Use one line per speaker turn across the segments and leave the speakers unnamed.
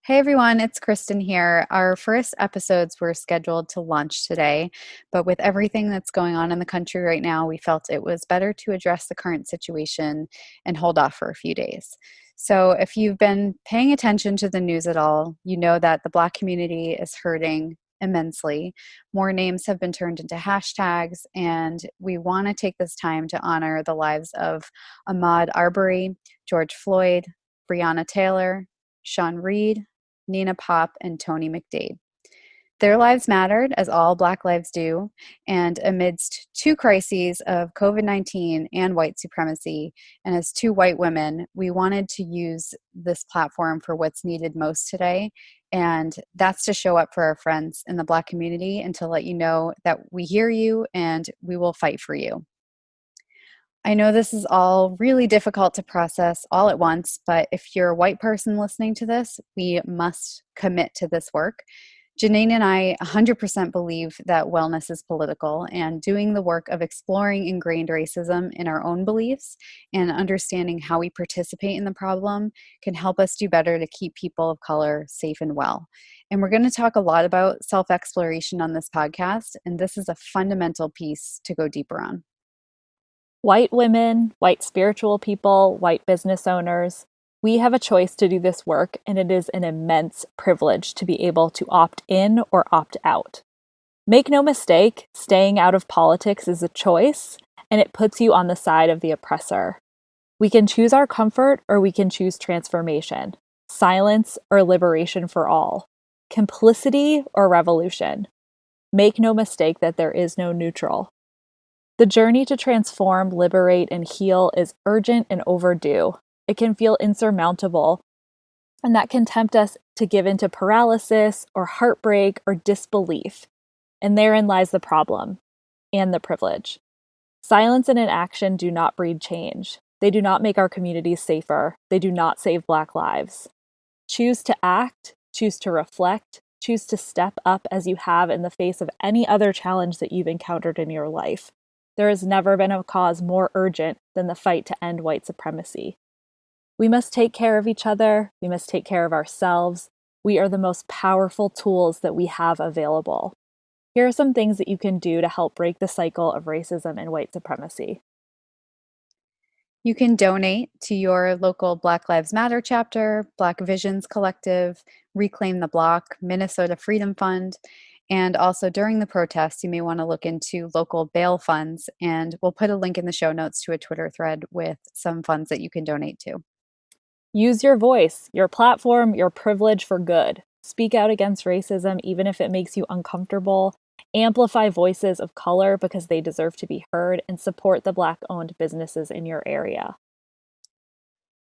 Hey everyone, it's Kristen here. Our first episodes were scheduled to launch today, but with everything that's going on in the country right now, we felt it was better to address the current situation and hold off for a few days. So, if you've been paying attention to the news at all, you know that the Black community is hurting immensely. More names have been turned into hashtags, and we want to take this time to honor the lives of Ahmaud Arbery, George Floyd, Breonna Taylor, Sean Reed, Nina Pop, and Tony McDade. Their lives mattered, as all Black lives do, and amidst two crises of COVID 19 and white supremacy, and as two white women, we wanted to use this platform for what's needed most today. And that's to show up for our friends in the Black community and to let you know that we hear you and we will fight for you. I know this is all really difficult to process all at once, but if you're a white person listening to this, we must commit to this work. Janine and I 100% believe that wellness is political, and doing the work of exploring ingrained racism in our own beliefs and understanding how we participate in the problem can help us do better to keep people of color safe and well. And we're going to talk a lot about self exploration on this podcast, and this is a fundamental piece to go deeper on.
White women, white spiritual people, white business owners, we have a choice to do this work, and it is an immense privilege to be able to opt in or opt out. Make no mistake, staying out of politics is a choice, and it puts you on the side of the oppressor. We can choose our comfort or we can choose transformation, silence or liberation for all, complicity or revolution. Make no mistake that there is no neutral. The journey to transform, liberate, and heal is urgent and overdue. It can feel insurmountable, and that can tempt us to give into paralysis or heartbreak or disbelief. And therein lies the problem and the privilege. Silence and inaction do not breed change. They do not make our communities safer. They do not save Black lives. Choose to act, choose to reflect, choose to step up as you have in the face of any other challenge that you've encountered in your life. There has never been a cause more urgent than the fight to end white supremacy. We must take care of each other. We must take care of ourselves. We are the most powerful tools that we have available. Here are some things that you can do to help break the cycle of racism and white supremacy.
You can donate to your local Black Lives Matter chapter, Black Visions Collective, Reclaim the Block, Minnesota Freedom Fund, and also during the protests, you may want to look into local bail funds, and we'll put a link in the show notes to a Twitter thread with some funds that you can donate to.
Use your voice, your platform, your privilege for good. Speak out against racism, even if it makes you uncomfortable. Amplify voices of color because they deserve to be heard, and support the Black-owned businesses in your area.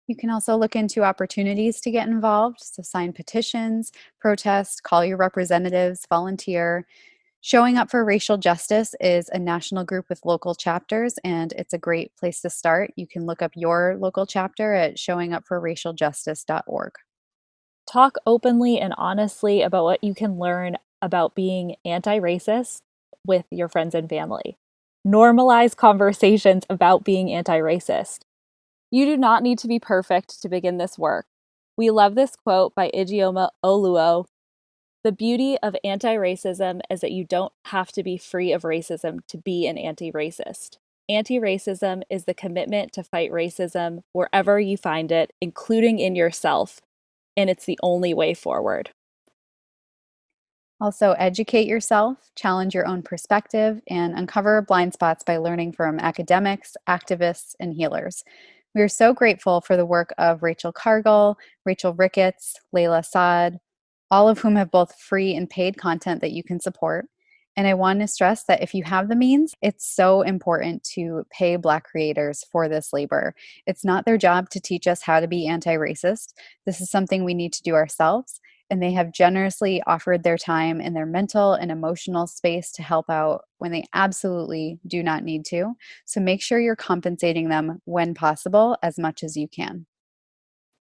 You can also look into opportunities to get involved. So, sign petitions, protest, call your representatives, volunteer. Showing Up for Racial Justice is a national group with local chapters, and it's a great place to start. You can look up your local chapter at showingupforracialjustice.org.
Talk openly and honestly about what you can learn about being anti-racist with your friends and family. Normalize conversations about being anti-racist. You do not need to be perfect to begin this work. We love this quote by Ijeoma Oluo. The beauty of anti-racism is that you don't have to be free of racism to be an anti-racist. Anti-racism is the commitment to fight racism wherever you find it, including in yourself, and it's the only way forward.
Also, educate yourself, challenge your own perspective, and uncover blind spots by learning from academics, activists, and healers. We are so grateful for the work of Rachel Cargill, Rachel Ricketts, Layla Saad, all of whom have both free and paid content that you can support. And I want to stress that if you have the means, it's so important to pay Black creators for this labor. It's not their job to teach us how to be anti racist. This is something we need to do ourselves. And they have generously offered their time and their mental and emotional space to help out when they absolutely do not need to. So make sure you're compensating them when possible as much as you can.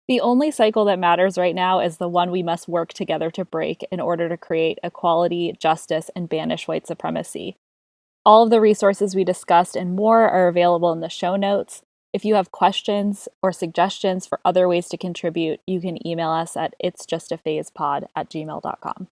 The only cycle that matters right now is the one we must work together to break in order to create equality, justice, and banish white supremacy. All of the resources we discussed and more are available in the show notes. If you have questions or suggestions for other ways to contribute, you can email us at itsjustaphasepod@gmail.com.